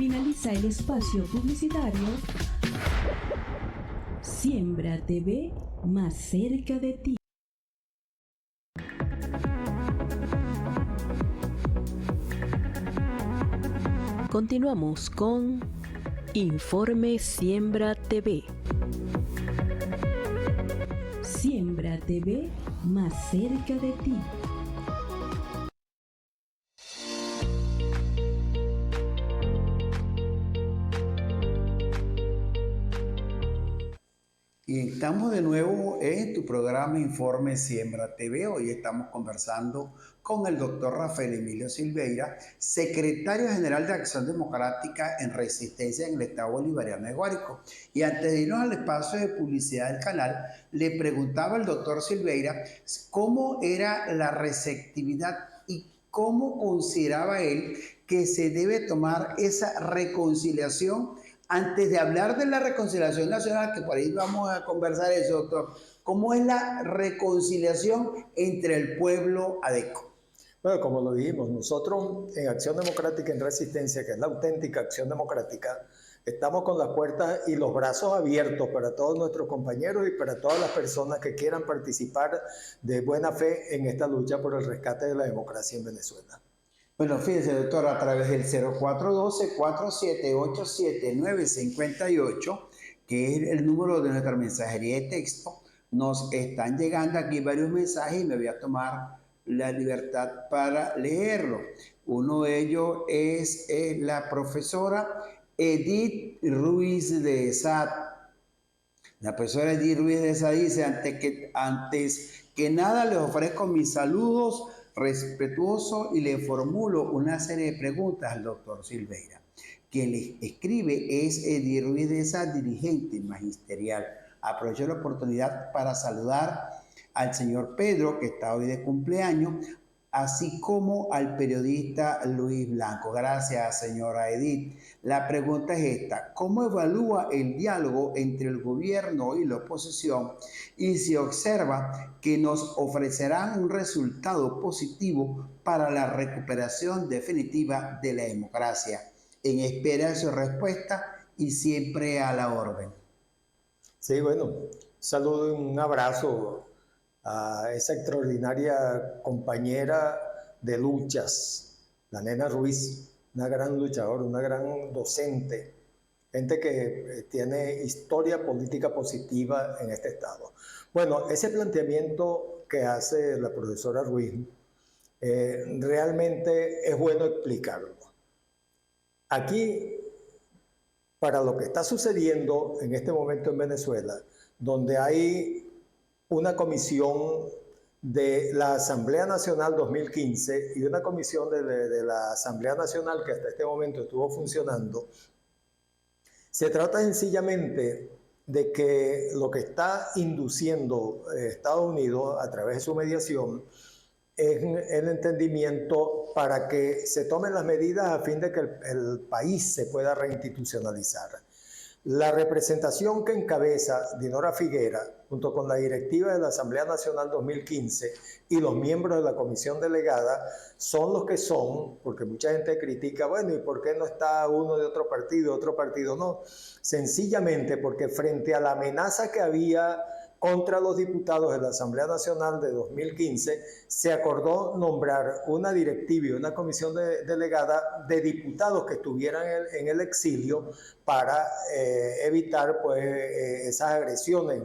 Finaliza el espacio publicitario. Siembra TV, más cerca de ti. Continuamos con Informe Siembra TV. Siembra TV, más cerca de ti. Y estamos de nuevo en tu programa Informe Siembra TV. Hoy estamos conversando con el doctor Rafael Emilio Silveira, secretario general de Acción Democrática en Resistencia en el Estado Bolivariano de Guárico. Y antes de irnos al espacio de publicidad del canal, le preguntaba al doctor Silveira cómo era la receptividad y cómo consideraba él que se debe tomar esa reconciliación. Antes de hablar de la reconciliación nacional, que por ahí vamos a conversar eso, doctor, ¿cómo es la reconciliación entre el pueblo adeco? Bueno, como lo dijimos, nosotros en Acción Democrática en Resistencia, que es la auténtica Acción Democrática, estamos con las puertas y los brazos abiertos para todos nuestros compañeros y para todas las personas que quieran participar de buena fe en esta lucha por el rescate de la democracia en Venezuela. Bueno, fíjese, doctor, a través del 0412-4787-958, que es el número de nuestra mensajería de texto, nos están llegando aquí varios mensajes y me voy a tomar la libertad para leerlo. Uno de ellos es la profesora Edith Ruiz de SAT. La profesora Edith Ruiz de SAT dice, antes que nada les ofrezco mis saludos respetuoso y le formulo una serie de preguntas al doctor Silveira. Quien le escribe es Edith Ruiz de SAT, dirigente magisterial. Aprovecho la oportunidad para saludar al señor Pedro, que está hoy de cumpleaños, así como al periodista Luis Blanco. Gracias, señora Edith. La pregunta es esta: ¿cómo evalúa el diálogo entre el gobierno y la oposición y se observa que nos ofrecerán un resultado positivo para la recuperación definitiva de la democracia? En espera de su respuesta y siempre a la orden. Sí, bueno, saludo y un abrazo a esa extraordinaria compañera de luchas, la nena Ruiz, una gran luchadora, una gran docente, gente que tiene historia política positiva en este estado. Bueno, ese planteamiento que hace la profesora Ruiz, realmente es bueno explicarlo. Aquí, para lo que está sucediendo en este momento en Venezuela, donde hay una comisión de la Asamblea Nacional 2015 y una comisión de la Asamblea Nacional que hasta este momento estuvo funcionando, se trata sencillamente de que lo que está induciendo Estados Unidos a través de su mediación es el entendimiento para que se tomen las medidas a fin de que el país se pueda reinstitucionalizar. La representación que encabeza Dinora Figuera, junto con la directiva de la Asamblea Nacional 2015 y los miembros de la comisión delegada, son los que son, porque mucha gente critica, bueno, ¿y por qué no está uno de otro partido, otro partido no? Sencillamente porque frente a la amenaza que había contra los diputados de la Asamblea Nacional de 2015, se acordó nombrar una directiva y una comisión delegada de diputados que estuvieran en el exilio para evitar pues, esas agresiones,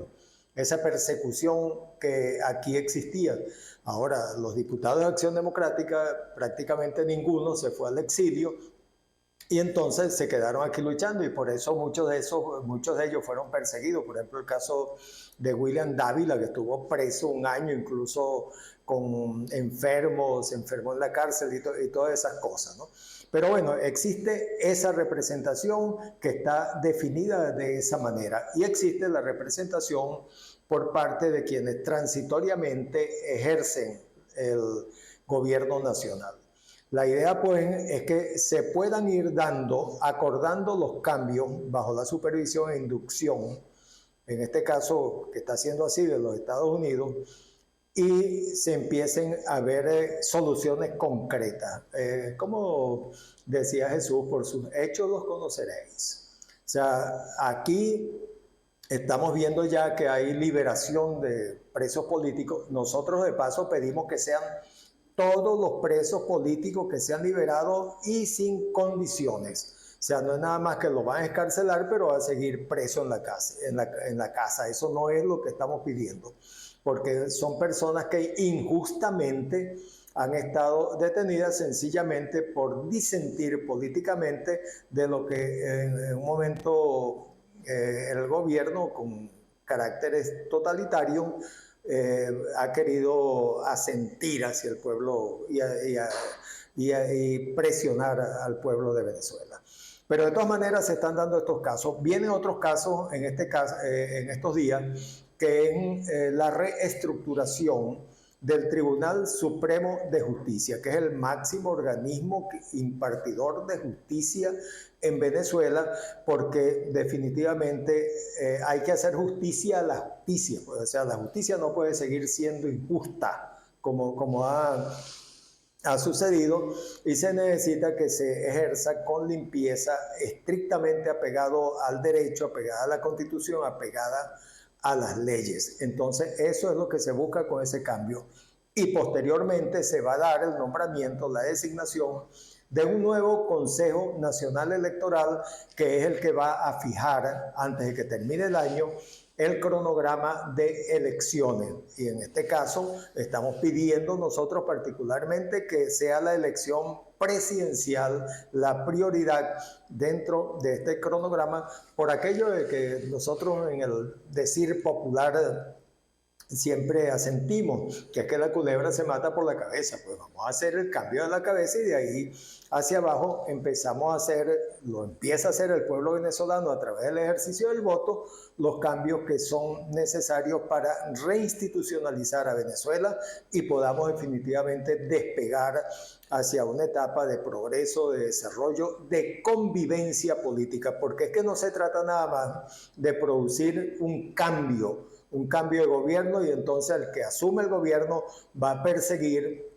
esa persecución que aquí existía. Ahora, los diputados de Acción Democrática, prácticamente ninguno se fue al exilio, y entonces se quedaron aquí luchando y por eso muchos de ellos fueron perseguidos. Por ejemplo, el caso de William Dávila, que estuvo preso un año, incluso se enfermó en la cárcel y todas esas cosas, ¿no? Pero bueno, existe esa representación que está definida de esa manera y existe la representación por parte de quienes transitoriamente ejercen el gobierno nacional. La idea, pues, es que se puedan ir acordando los cambios bajo la supervisión e inducción, en este caso, que está siendo así de los Estados Unidos, y se empiecen a ver soluciones concretas. Como decía Jesús, por sus hechos los conoceréis. O sea, aquí estamos viendo ya que hay liberación de presos políticos. Nosotros de paso pedimos que sean todos los presos políticos que sean liberados y sin condiciones. O sea, no es nada más que lo van a escarcelar, pero va a seguir preso en la casa. Eso no es lo que estamos pidiendo, porque son personas que injustamente han estado detenidas sencillamente por disentir políticamente de lo que en un momento el gobierno con caracteres totalitarios ha querido asentir hacia el pueblo y presionar al pueblo de Venezuela. Pero de todas maneras se están dando estos casos. Vienen otros casos en estos días, que es la reestructuración del Tribunal Supremo de Justicia, que es el máximo organismo impartidor de justicia en Venezuela, porque definitivamente hay que hacer justicia a la justicia. Pues, o sea, la justicia no puede seguir siendo injusta como ha sucedido, y se necesita que se ejerza con limpieza, estrictamente apegado al derecho, apegada a la Constitución, apegada a las leyes. Entonces eso es lo que se busca con ese cambio, y posteriormente se va a dar el nombramiento, la designación de un nuevo Consejo Nacional Electoral, que es el que va a fijar, antes de que termine el año, el cronograma de elecciones. Y en este caso estamos pidiendo nosotros particularmente que sea la elección presidencial la prioridad dentro de este cronograma, por aquello de que nosotros en el decir popular siempre asentimos, que es que la culebra se mata por la cabeza. Pues vamos a hacer el cambio de la cabeza, y de ahí hacia abajo lo empieza a hacer el pueblo venezolano a través del ejercicio del voto, los cambios que son necesarios para reinstitucionalizar a Venezuela y podamos definitivamente despegar hacia una etapa de progreso, de desarrollo, de convivencia política, porque es que no se trata nada más de producir un cambio de gobierno, y entonces el que asume el gobierno va a perseguir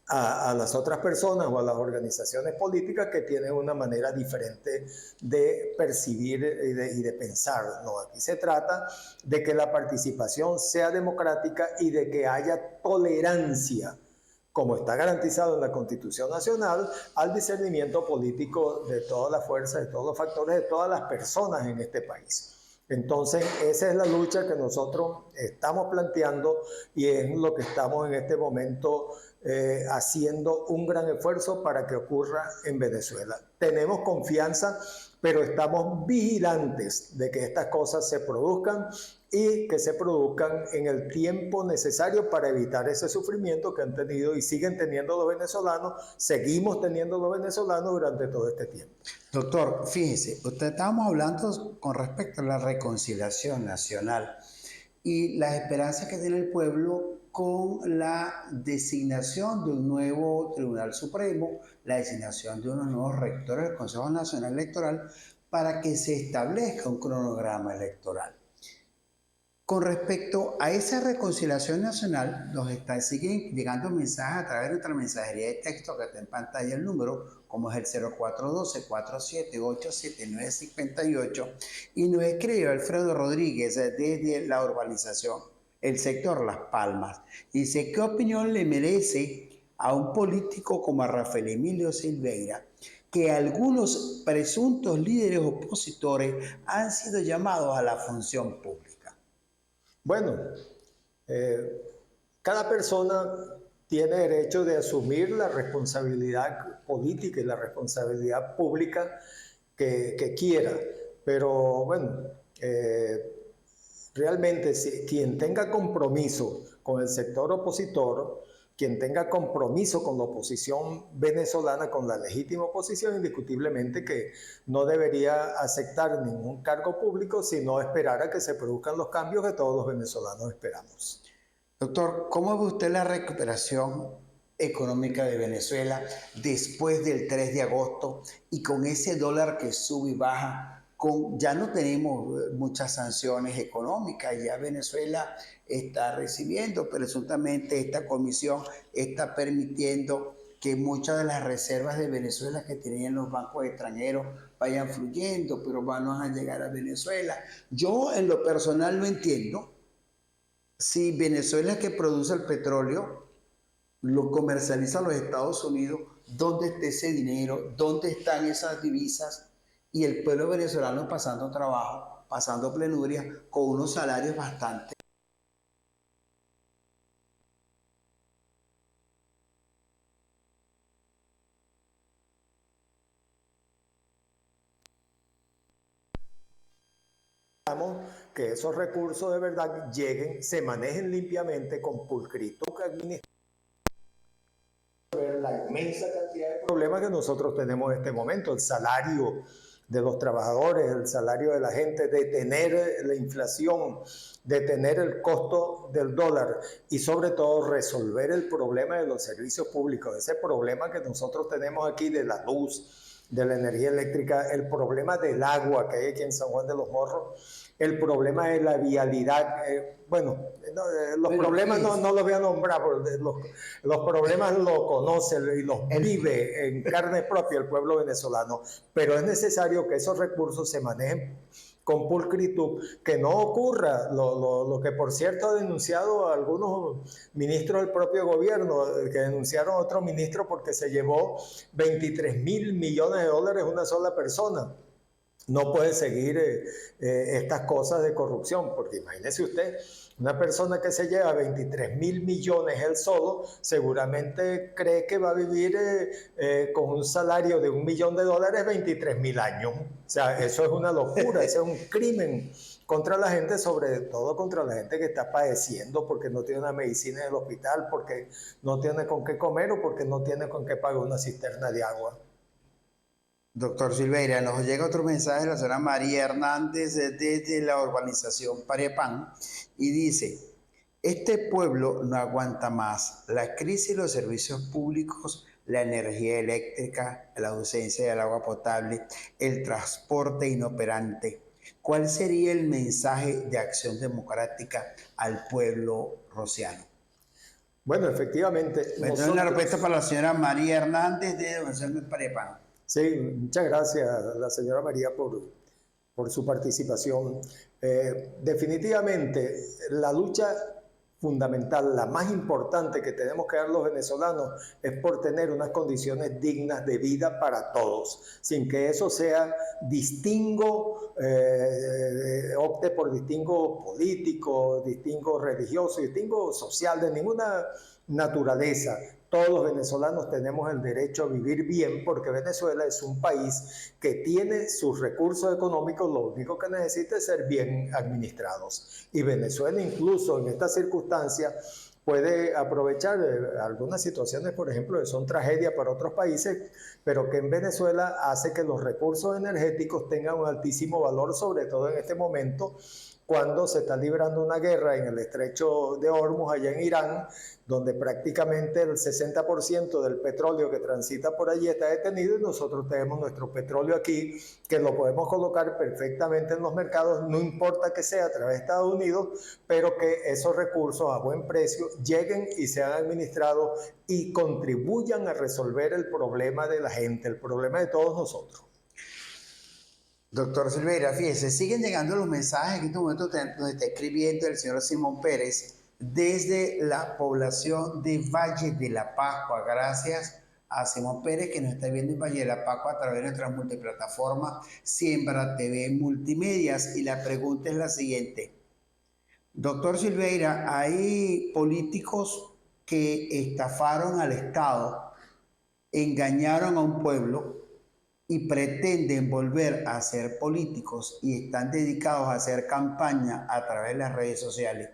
a las otras personas o a las organizaciones políticas que tienen una manera diferente de percibir y de pensar. No, aquí se trata de que la participación sea democrática y de que haya tolerancia, como está garantizado en la Constitución Nacional, al discernimiento político de todas las fuerzas, de todos los factores, de todas las personas en este país. Entonces, esa es la lucha que nosotros estamos planteando, y es lo que estamos en este momento haciendo un gran esfuerzo para que ocurra en Venezuela. Tenemos confianza, pero estamos vigilantes de que estas cosas se produzcan, y que se produzcan en el tiempo necesario para evitar ese sufrimiento que han tenido y siguen teniendo los venezolanos, seguimos teniendo los venezolanos durante todo este tiempo. Doctor, fíjese, estábamos hablando con respecto a la reconciliación nacional y las esperanzas que tiene el pueblo con la designación de un nuevo Tribunal Supremo, la designación de unos nuevos rectores del Consejo Nacional Electoral, para que se establezca un cronograma electoral. Con respecto a esa reconciliación nacional, siguen llegando mensajes a través de nuestra mensajería de texto, que está en pantalla el número, como es el 0412-478-7958, y nos escribe Alfredo Rodríguez desde la urbanización, el sector Las Palmas. Dice, ¿qué opinión le merece a un político como a Rafael Emilio Silveira que algunos presuntos líderes opositores han sido llamados a la función pública? Bueno, cada persona tiene derecho de asumir la responsabilidad política y la responsabilidad pública que quiera, pero bueno, realmente quien tenga compromiso con el sector opositor, quien tenga compromiso con la oposición venezolana, con la legítima oposición, indiscutiblemente que no debería aceptar ningún cargo público, sino esperar a que se produzcan los cambios que todos los venezolanos esperamos. Doctor, ¿cómo ve usted la recuperación económica de Venezuela después del 3 de agosto y con ese dólar que sube y baja ya no tenemos muchas sanciones económicas, ya Venezuela está recibiendo, presuntamente esta comisión está permitiendo que muchas de las reservas de Venezuela que tenían los bancos extranjeros vayan fluyendo, pero van a llegar a Venezuela. Yo en lo personal no entiendo si Venezuela, que produce el petróleo, lo comercializa a los Estados Unidos, ¿dónde está ese dinero? ¿Dónde están esas divisas? Y el pueblo venezolano pasando trabajo, pasando penuria, con unos salarios bastante. Que esos recursos de verdad lleguen, se manejen limpiamente con pulcritud la inmensa cantidad de problemas que nosotros tenemos en este momento, el salario de los trabajadores, el salario de la gente, detener la inflación, detener el costo del dólar y sobre todo resolver el problema de los servicios públicos, ese problema que nosotros tenemos aquí de la luz, de la energía eléctrica, el problema del agua que hay aquí en San Juan de los Morros, el problema de la vialidad, los problemas no los voy a nombrar, porque los problemas los conoce y los vive en carne propia el pueblo venezolano, pero es necesario que esos recursos se manejen con pulcritud, que no ocurra lo que por cierto ha denunciado a algunos ministros del propio gobierno, que denunciaron a otro ministro porque se llevó 23.000 millones de dólares una sola persona. No puede seguir estas cosas de corrupción, porque imagínese usted, una persona que se lleva 23.000 millones él solo, seguramente cree que va a vivir con un salario de $1 millón 23.000 años. O sea, eso es una locura, eso es un crimen contra la gente, sobre todo contra la gente que está padeciendo porque no tiene una medicina en el hospital, porque no tiene con qué comer o porque no tiene con qué pagar una cisterna de agua. Doctor Silveira, nos llega otro mensaje de la señora María Hernández desde la urbanización Parepán y dice: este pueblo no aguanta más la crisis de los servicios públicos, la energía eléctrica, la ausencia del agua potable, el transporte inoperante. ¿Cuál sería el mensaje de Acción Democrática al pueblo rociano? Bueno, efectivamente. Una respuesta para la señora María Hernández de la urbanización Parepán. Sí, muchas gracias a la señora María por su participación. Definitivamente, la lucha fundamental, la más importante que tenemos que dar los venezolanos es por tener unas condiciones dignas de vida para todos, sin que eso sea distingo, opte por distingo político, distingo religioso, distingo social, de ninguna naturaleza. Todos los venezolanos tenemos el derecho a vivir bien, porque Venezuela es un país que tiene sus recursos económicos, lo único que necesita es ser bien administrados. Y Venezuela incluso en estas circunstancias puede aprovechar algunas situaciones, por ejemplo, que son tragedias para otros países, pero que en Venezuela hace que los recursos energéticos tengan un altísimo valor, sobre todo en este momento, cuando se está librando una guerra en el estrecho de Hormuz, allá en Irán, donde prácticamente el 60% del petróleo que transita por allí está detenido, y nosotros tenemos nuestro petróleo aquí, que lo podemos colocar perfectamente en los mercados, no importa que sea a través de Estados Unidos, pero que esos recursos a buen precio lleguen y sean administrados y contribuyan a resolver el problema de la gente, el problema de todos nosotros. Doctor Silveira, fíjese, siguen llegando los mensajes en este momento nos está escribiendo el señor Simón Pérez desde la población de Valle de la Pascua. Gracias a Simón Pérez, que nos está viendo en Valle de la Pascua a través de nuestra multiplataforma Siembra TV Multimedias. Y la pregunta es la siguiente: doctor Silveira, hay políticos que estafaron al Estado, engañaron a un pueblo y pretenden volver a ser políticos y están dedicados a hacer campaña a través de las redes sociales.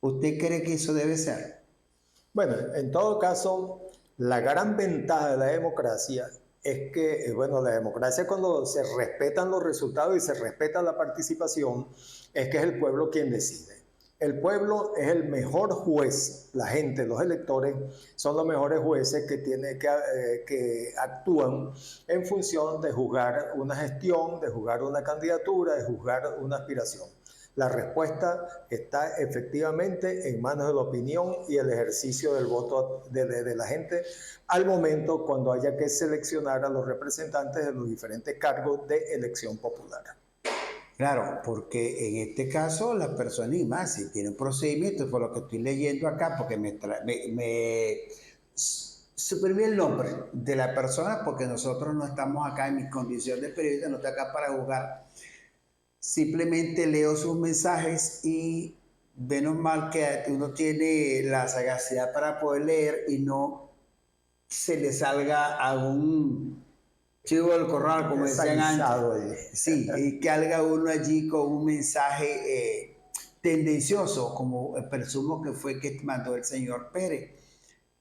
¿Usted cree que eso debe ser? Bueno, en todo caso, la gran ventaja de la democracia es que, la democracia, cuando se respetan los resultados y se respeta la participación, es que es el pueblo quien decide. El pueblo es el mejor juez, la gente, los electores, son los mejores jueces que actúan en función de juzgar una gestión, de juzgar una candidatura, de juzgar una aspiración. La respuesta está efectivamente en manos de la opinión y el ejercicio del voto de la gente al momento cuando haya que seleccionar a los representantes de los diferentes cargos de elección popular. Claro, porque en este caso la persona, y más si tiene un procedimiento, por lo que estoy leyendo acá, porque me suprimí el nombre de la persona, porque nosotros no estamos acá en mi condición de periodista, no estoy acá para juzgar. Simplemente leo sus mensajes y menos mal que uno tiene la sagacidad para poder leer y no se le salga algún chivo del corral, como decían antes. Sí, y que salga uno allí con un mensaje tendencioso, como presumo que fue que mandó el señor Pérez,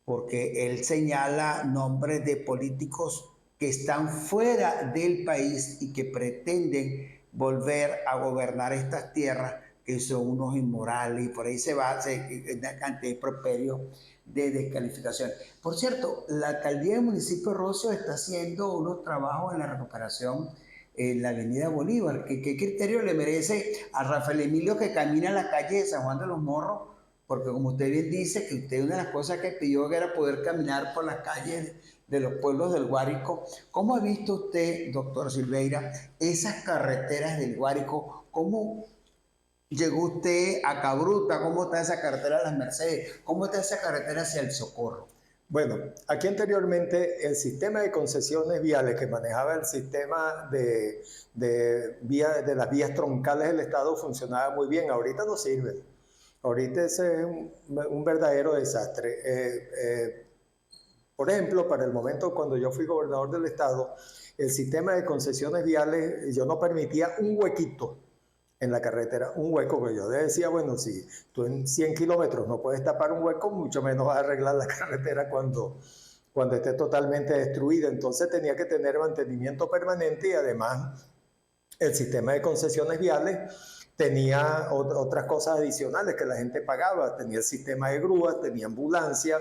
porque él señala nombres de políticos que están fuera del país y que pretenden volver a gobernar estas tierras, que son unos inmorales, y por ahí se va una cantidad de improperios de descalificación. Por cierto, la alcaldía del municipio de Rocio está haciendo unos trabajos en la recuperación en la avenida Bolívar. ¿Qué criterio le merece a Rafael Emilio que camina en la calle de San Juan de los Morros? Porque como usted bien dice, que usted una de las cosas que pidió era poder caminar por las calles de los pueblos del Guárico. ¿Cómo ha visto usted, doctor Silveira, esas carreteras del Guárico? ¿Cómo llegó usted a Cabruta? ¿Cómo está esa carretera de las Mercedes? ¿Cómo está esa carretera hacia el Socorro? Bueno, aquí anteriormente el sistema de concesiones viales que manejaba el sistema de las vías troncales del Estado funcionaba muy bien. Ahorita no sirve. Ahorita es un verdadero desastre. Por ejemplo, para el momento cuando yo fui gobernador del Estado, el sistema de concesiones viales, yo no permitía un huequito en la carretera, un hueco que yo decía, bueno, si tú en 100 kilómetros no puedes tapar un hueco, mucho menos vas a arreglar la carretera cuando esté totalmente destruida. Entonces tenía que tener mantenimiento permanente y además el sistema de concesiones viales tenía otras cosas adicionales que la gente pagaba. Tenía el sistema de grúas, tenía ambulancia,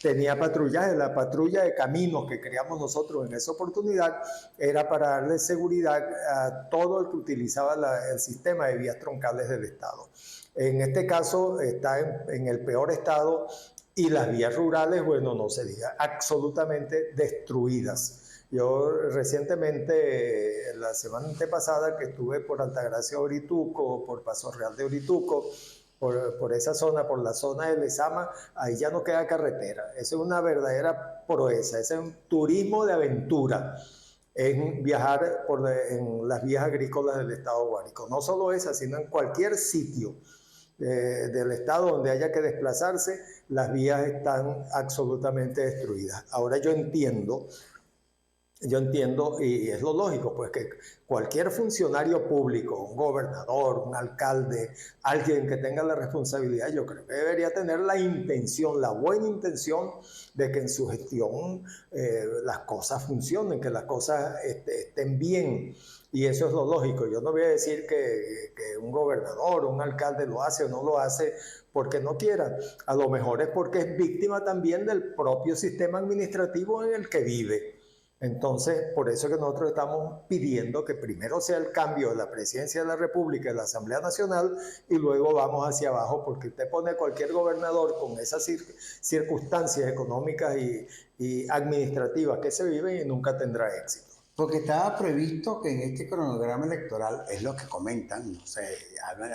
tenía patrullaje. La patrulla de caminos que creamos nosotros en esa oportunidad era para darle seguridad a todo el que utilizaba el sistema de vías troncales del Estado. En este caso está en el peor estado y las vías rurales, bueno, no se diga, absolutamente destruidas. Yo recientemente, la semana antepasada, que estuve por Altagracia Orituco, por Paso Real de Orituco, por esa zona, por la zona de Lezama, ahí ya no queda carretera. Eso es una verdadera proeza, ese es un turismo de aventura en viajar en las vías agrícolas del estado Guárico. No solo esa, sino en cualquier sitio del estado donde haya que desplazarse, las vías están absolutamente destruidas. Ahora yo entiendo, y es lo lógico, pues que cualquier funcionario público, un gobernador, un alcalde, alguien que tenga la responsabilidad, yo creo que debería tener la intención, la buena intención de que en su gestión las cosas funcionen, que las cosas estén bien. Y eso es lo lógico. Yo no voy a decir que un gobernador o un alcalde lo hace o no lo hace porque no quiera. A lo mejor es porque es víctima también del propio sistema administrativo en el que vive. Entonces, por eso que nosotros estamos pidiendo que primero sea el cambio de la presidencia de la República y de la Asamblea Nacional y luego vamos hacia abajo, porque usted pone a cualquier gobernador con esas circunstancias económicas y administrativas que se viven y nunca tendrá éxito. Porque estaba previsto que en este cronograma electoral, es lo que comentan, o sea,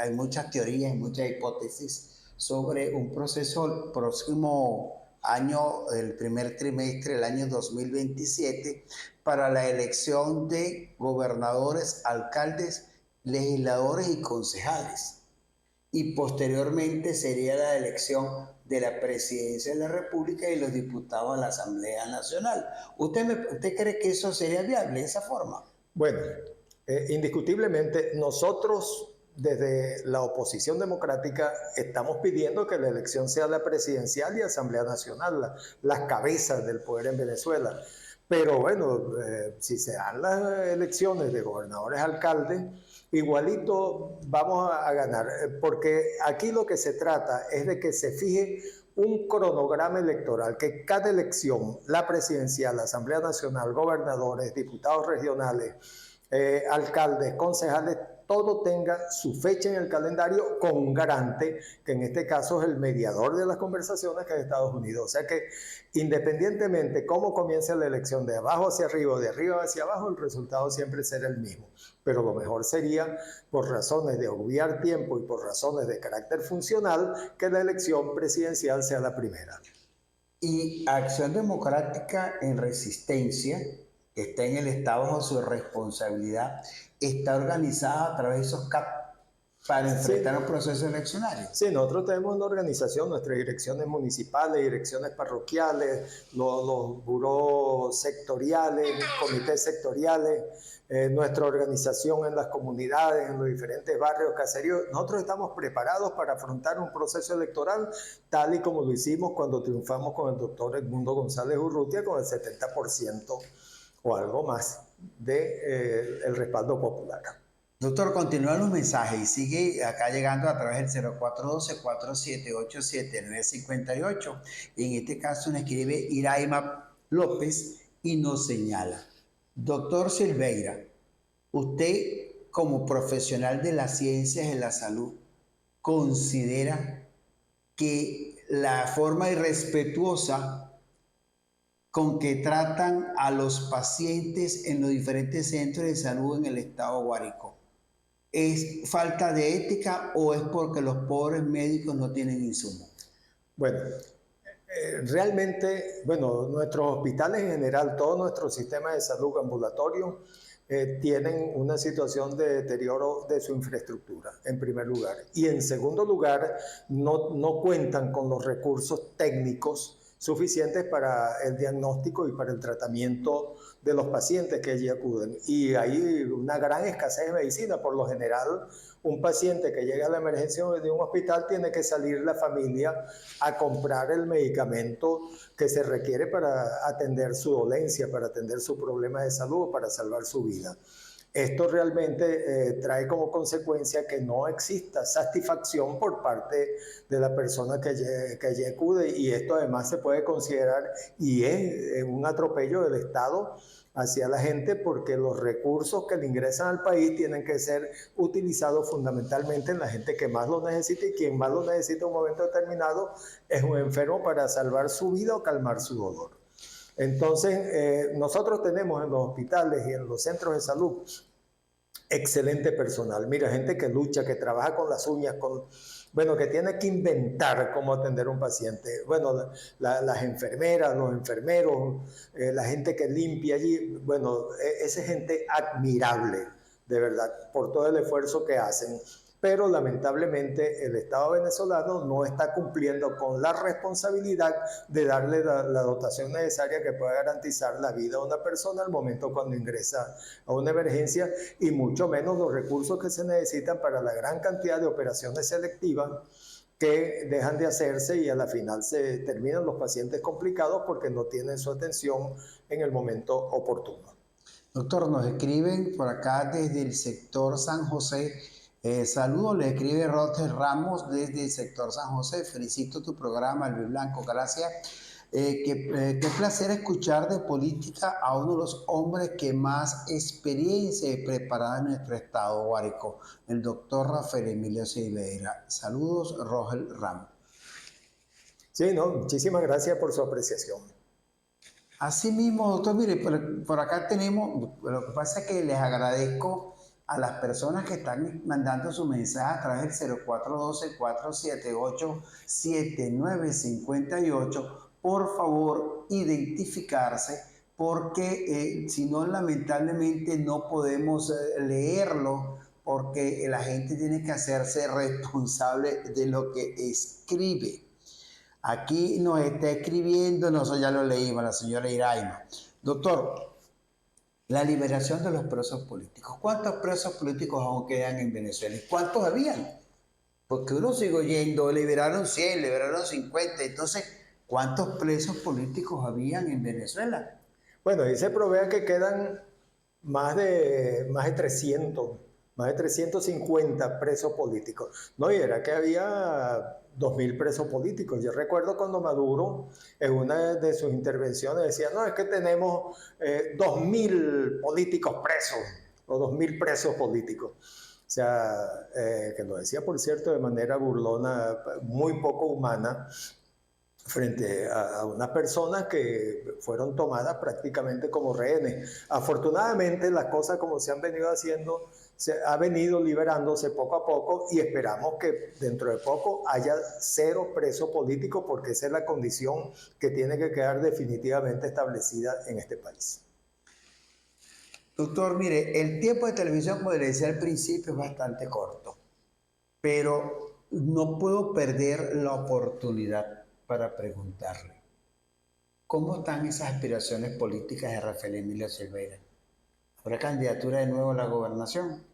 hay muchas teorías, muchas hipótesis sobre un proceso próximo año, el primer trimestre del año 2027, para la elección de gobernadores, alcaldes, legisladores y concejales. Y posteriormente sería la elección de la presidencia de la República y los diputados a la Asamblea Nacional. ¿Usted cree que eso sería viable de esa forma? Bueno, indiscutiblemente nosotros desde la oposición democrática estamos pidiendo que la elección sea la presidencial y Asamblea Nacional, las cabezas del poder en Venezuela. Pero bueno, si se dan las elecciones de gobernadores, alcaldes, igualito vamos a ganar, porque aquí lo que se trata es de que se fije un cronograma electoral, que cada elección, la presidencial, la Asamblea Nacional, gobernadores, diputados regionales, alcaldes, concejales, todo tenga su fecha en el calendario con un garante, que en este caso es el mediador de las conversaciones, que es Estados Unidos. O sea que independientemente cómo comience la elección, de abajo hacia arriba o de arriba hacia abajo, el resultado siempre será el mismo. Pero lo mejor sería, por razones de obviar tiempo y por razones de carácter funcional, que la elección presidencial sea la primera. Y Acción Democrática en Resistencia, que está en el Estado bajo su responsabilidad, está organizada a través de esos CAP para enfrentar los procesos eleccionarios. Sí, nosotros tenemos una organización, nuestras direcciones municipales, direcciones parroquiales, los burós sectoriales, comités sectoriales, nuestra organización en las comunidades, en los diferentes barrios, caseríos. Nosotros estamos preparados para afrontar un proceso electoral tal y como lo hicimos cuando triunfamos con el doctor Edmundo González Urrutia con el 70% o algo más del respaldo popular. Doctor, continúan los mensajes y sigue acá llegando a través del 0412-478-7958. Y en este caso nos escribe Iraima López y nos señala: Doctor Silveira, usted como profesional de las ciencias de la salud, ¿considera que la forma irrespetuosa con que tratan a los pacientes en los diferentes centros de salud en el estado Guárico es falta de ética o es porque los pobres médicos no tienen insumos? Bueno, realmente, nuestros hospitales en general, todo nuestro sistema de salud ambulatorio, tienen una situación de deterioro de su infraestructura, en primer lugar. Y en segundo lugar, no cuentan con los recursos técnicos suficientes para el diagnóstico y para el tratamiento de los pacientes que allí acuden. Y hay una gran escasez de medicina. Por lo general, un paciente que llega a la emergencia de un hospital tiene que salir la familia a comprar el medicamento que se requiere para atender su dolencia, para atender su problema de salud, para salvar su vida. Esto realmente trae como consecuencia que no exista satisfacción por parte de la persona que allí acude, y esto además se puede considerar y es un atropello del Estado hacia la gente, porque los recursos que le ingresan al país tienen que ser utilizados fundamentalmente en la gente que más lo necesita, y quien más lo necesita en un momento determinado es un enfermo para salvar su vida o calmar su dolor. Entonces, nosotros tenemos en los hospitales y en los centros de salud excelente personal. Mira, gente que lucha, que trabaja con las uñas, que tiene que inventar cómo atender a un paciente. Bueno, las enfermeras, los enfermeros, la gente que limpia allí, esa gente admirable, de verdad, por todo el esfuerzo que hacen. Pero lamentablemente el Estado venezolano no está cumpliendo con la responsabilidad de darle la dotación necesaria que pueda garantizar la vida de una persona al momento cuando ingresa a una emergencia, y mucho menos los recursos que se necesitan para la gran cantidad de operaciones selectivas que dejan de hacerse, y a la final se terminan los pacientes complicados porque no tienen su atención en el momento oportuno. Doctor, nos escriben por acá desde el sector San José. Saludos, le escribe Roger Ramos desde el sector San José. Felicito tu programa, Luis Blanco, gracias. Qué placer escuchar de política a uno de los hombres que más experiencia y preparada en nuestro estado Guárico, el doctor Rafael Emilio Silveira. Saludos, Roger Ramos. Sí, muchísimas gracias por su apreciación. Así mismo, doctor, mire, por acá tenemos, lo que pasa es que les agradezco a las personas que están mandando su mensaje a través del 0412-478-7958, por favor, identificarse, porque si no, lamentablemente no podemos leerlo, porque la gente tiene que hacerse responsable de lo que escribe. Aquí nos está escribiendo, nosotros ya lo leímos, la señora Iraima. Doctor, la liberación de los presos políticos. ¿Cuántos presos políticos aún quedan en Venezuela? ¿Y cuántos habían? Porque uno sigue oyendo, liberaron 100, liberaron 50. Entonces, ¿cuántos presos políticos habían en Venezuela? Bueno, dice Provea que quedan más de 300 más de 350 presos políticos. No, y era que había 2.000 presos políticos. Yo recuerdo cuando Maduro, en una de sus intervenciones, decía, no, es que tenemos 2.000 políticos presos, o 2.000 presos políticos. O sea, que lo decía, por cierto, de manera burlona, muy poco humana, frente a unas personas que fueron tomadas prácticamente como rehenes. Afortunadamente, las cosas como se han venido haciendo, se ha venido liberándose poco a poco y esperamos que dentro de poco haya 0 presos políticos, porque esa es la condición que tiene que quedar definitivamente establecida en este país. Doctor, mire, el tiempo de televisión, como le decía al principio, es bastante corto, pero no puedo perder la oportunidad para preguntarle, ¿cómo están esas aspiraciones políticas de Rafael Emilio Silveira? ¿Habrá candidatura de nuevo a la gobernación?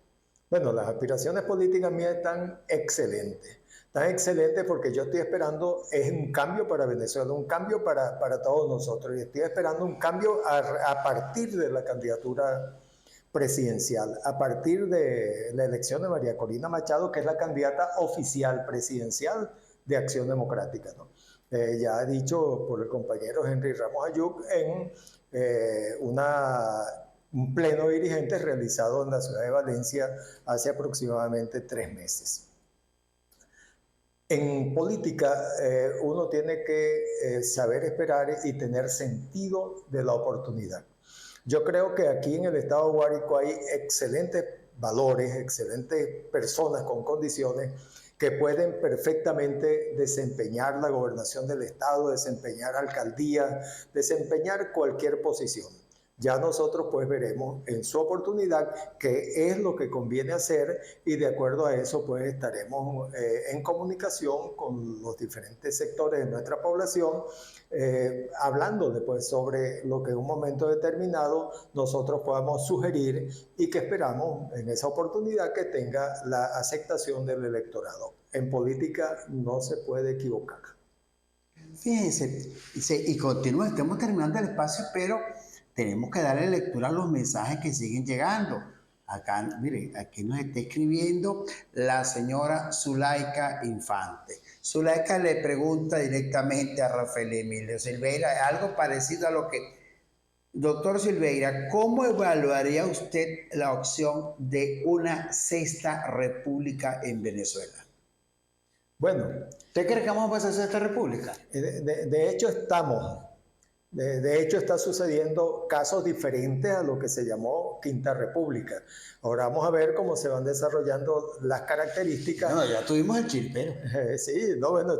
Bueno, las aspiraciones políticas mías están excelentes. Están excelentes porque yo estoy esperando, es un cambio para Venezuela, un cambio para todos nosotros. Y estoy esperando un cambio a partir de la candidatura presidencial, a partir de la elección de María Corina Machado, que es la candidata oficial presidencial de Acción Democrática, ¿no? Ya ha dicho por el compañero Henry Ramos Ayub en un pleno dirigente realizado en la ciudad de Valencia hace aproximadamente 3 meses. En política uno tiene que saber esperar y tener sentido de la oportunidad. Yo creo que aquí en el estado de Guárico hay excelentes valores, excelentes personas con condiciones que pueden perfectamente desempeñar la gobernación del estado, desempeñar alcaldía, desempeñar cualquier posición. Ya nosotros pues veremos en su oportunidad qué es lo que conviene hacer y de acuerdo a eso pues estaremos en comunicación con los diferentes sectores de nuestra población, hablando después sobre lo que en un momento determinado nosotros podamos sugerir y que esperamos en esa oportunidad que tenga la aceptación del electorado. En política no se puede equivocar. Fíjense, y continúa, estamos terminando el espacio, pero tenemos que darle lectura a los mensajes que siguen llegando. Acá, mire, aquí nos está escribiendo la señora Zulaika Infante. Zulaika le pregunta directamente a Rafael Emilio Silveira, algo parecido a lo que... Doctor Silveira, ¿cómo evaluaría usted la opción de una sexta república en Venezuela? Bueno, ¿usted cree que vamos a pasar a esta república? De hecho estamos... De hecho, está sucediendo casos diferentes a lo que se llamó Quinta República. Ahora vamos a ver cómo se van desarrollando las características. No, ya tuvimos el chilpero. Sí, no, bueno,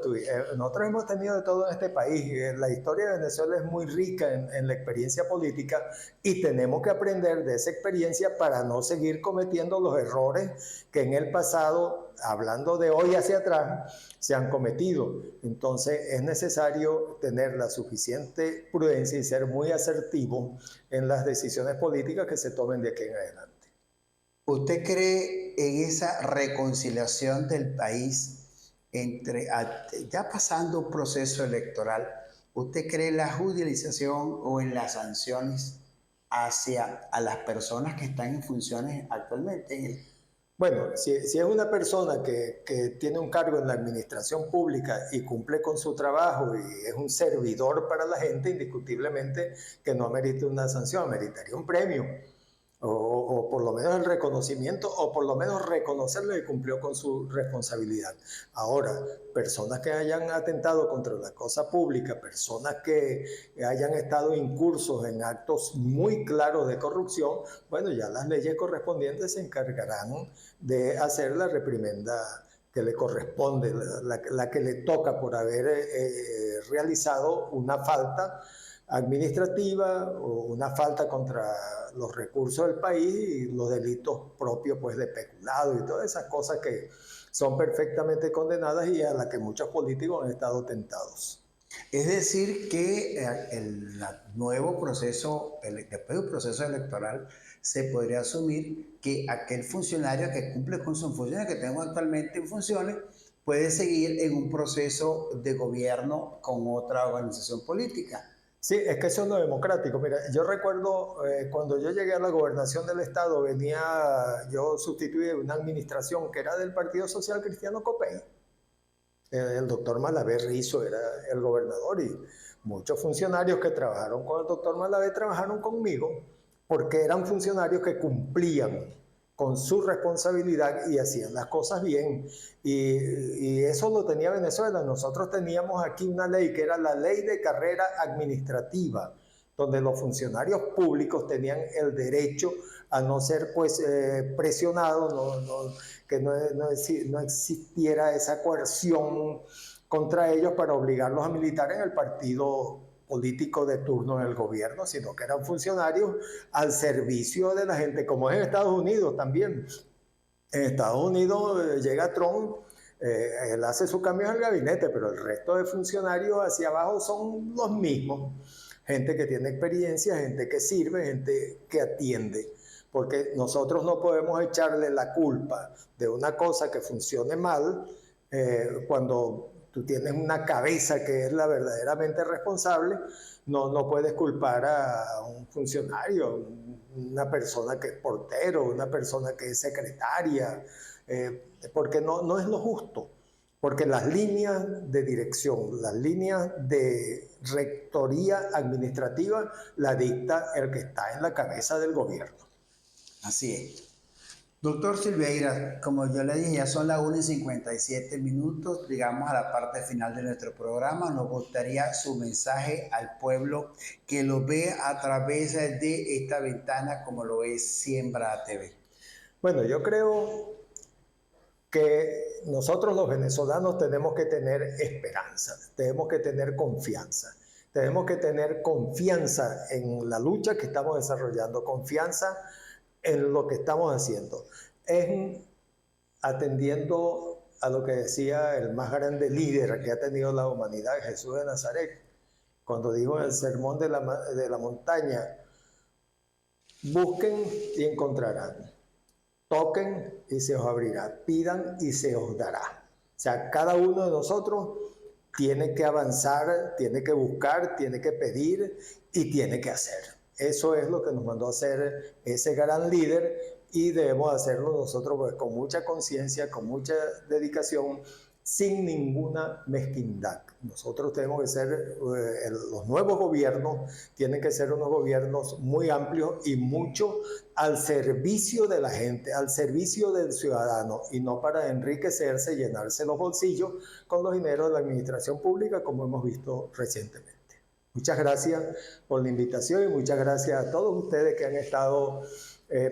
nosotros hemos tenido de todo en este país. La historia de Venezuela es muy rica en la experiencia política y tenemos que aprender de esa experiencia para no seguir cometiendo los errores que en el pasado, hablando de hoy hacia atrás, se han cometido. Entonces es necesario tener la suficiente prudencia y ser muy asertivo en las decisiones políticas que se tomen de aquí en adelante. ¿Usted cree en esa reconciliación del país entre, ya pasando un proceso electoral, usted cree en la judicialización o en las sanciones hacia a las personas que están en funciones actualmente? Bueno, si es una persona que tiene un cargo en la administración pública y cumple con su trabajo y es un servidor para la gente, indiscutiblemente que no amerita una sanción, ameritaría un premio. O por lo menos el reconocimiento, o por lo menos reconocerle que cumplió con su responsabilidad. Ahora, personas que hayan atentado contra la cosa pública, personas que hayan estado incursos en actos muy claros de corrupción, bueno, ya las leyes correspondientes se encargarán de hacer la reprimenda que le corresponde, la que le toca por haber realizado una falta administrativa o una falta contra los recursos del país y los delitos propios pues de peculado y todas esas cosas que son perfectamente condenadas y a las que muchos políticos han estado tentados. Es decir que el nuevo proceso, después del proceso electoral, se podría asumir que aquel funcionario que cumple con sus funciones que tenemos actualmente en funciones puede seguir en un proceso de gobierno con otra organización política. Sí, es que eso no es democrático. Mira, yo recuerdo cuando yo llegué a la gobernación del estado, yo sustituí una administración que era del Partido Social Cristiano Copey. El doctor Malavé Rizo era el gobernador y muchos funcionarios que trabajaron con el doctor Malavé trabajaron conmigo porque eran funcionarios que con su responsabilidad y hacían las cosas bien. Y eso lo tenía Venezuela. Nosotros teníamos aquí una ley que era la ley de carrera administrativa, donde los funcionarios públicos tenían el derecho a no ser presionados, que no existiera esa coerción contra ellos para obligarlos a militar en el partido político de turno en el gobierno, sino que eran funcionarios al servicio de la gente, como es en Estados Unidos también. En Estados Unidos llega Trump, él hace sus cambios al gabinete, pero el resto de funcionarios hacia abajo son los mismos. Gente que tiene experiencia, gente que sirve, gente que atiende. Porque nosotros no podemos echarle la culpa de una cosa que funcione mal cuando tú tienes una cabeza que es la verdaderamente responsable. No puedes culpar a un funcionario, una persona que es portero, una persona que es secretaria, porque no es lo justo. Porque las líneas de dirección, las líneas de rectoría administrativa, la dicta el que está en la cabeza del gobierno. Así es. Doctor Silveira, como yo le dije, ya son las 1:57, llegamos a la parte final de nuestro programa. Nos gustaría su mensaje al pueblo que lo ve a través de esta ventana como lo es Siembra TV. Bueno, yo creo que nosotros los venezolanos tenemos que tener esperanza, tenemos que tener confianza. Tenemos que tener confianza en la lucha que estamos desarrollando, confianza en lo que estamos haciendo. Es atendiendo a lo que decía el más grande líder que ha tenido la humanidad, Jesús de Nazaret, cuando dijo en el sermón de la montaña: busquen y encontrarán, toquen y se os abrirá, pidan y se os dará. O sea, cada uno de nosotros tiene que avanzar, tiene que buscar, tiene que pedir y tiene que hacer. Eso es lo que nos mandó a hacer ese gran líder y debemos hacerlo nosotros pues, con mucha conciencia, con mucha dedicación, sin ninguna mezquindad. Nosotros tenemos que ser, los nuevos gobiernos tienen que ser unos gobiernos muy amplios y mucho al servicio de la gente, al servicio del ciudadano y no para enriquecerse, llenarse los bolsillos con los dineros de la administración pública como hemos visto recientemente. Muchas gracias por la invitación y muchas gracias a todos ustedes que han estado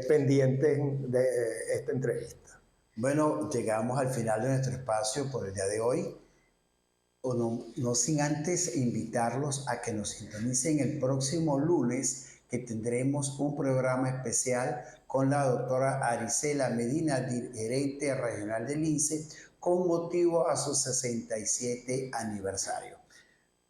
pendientes de esta entrevista. Bueno, llegamos al final de nuestro espacio por el día de hoy. No sin antes invitarlos a que nos sintonicen el próximo lunes, que tendremos un programa especial con la doctora Aricela Medina, gerente regional del INSE, con motivo a su 67 aniversario.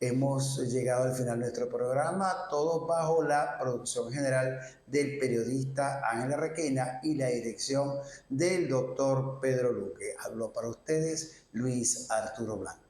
Hemos llegado al final de nuestro programa, todo bajo la producción general del periodista Ángela Requena y la dirección del doctor Pedro Luque. Habló para ustedes Luis Arturo Blanco.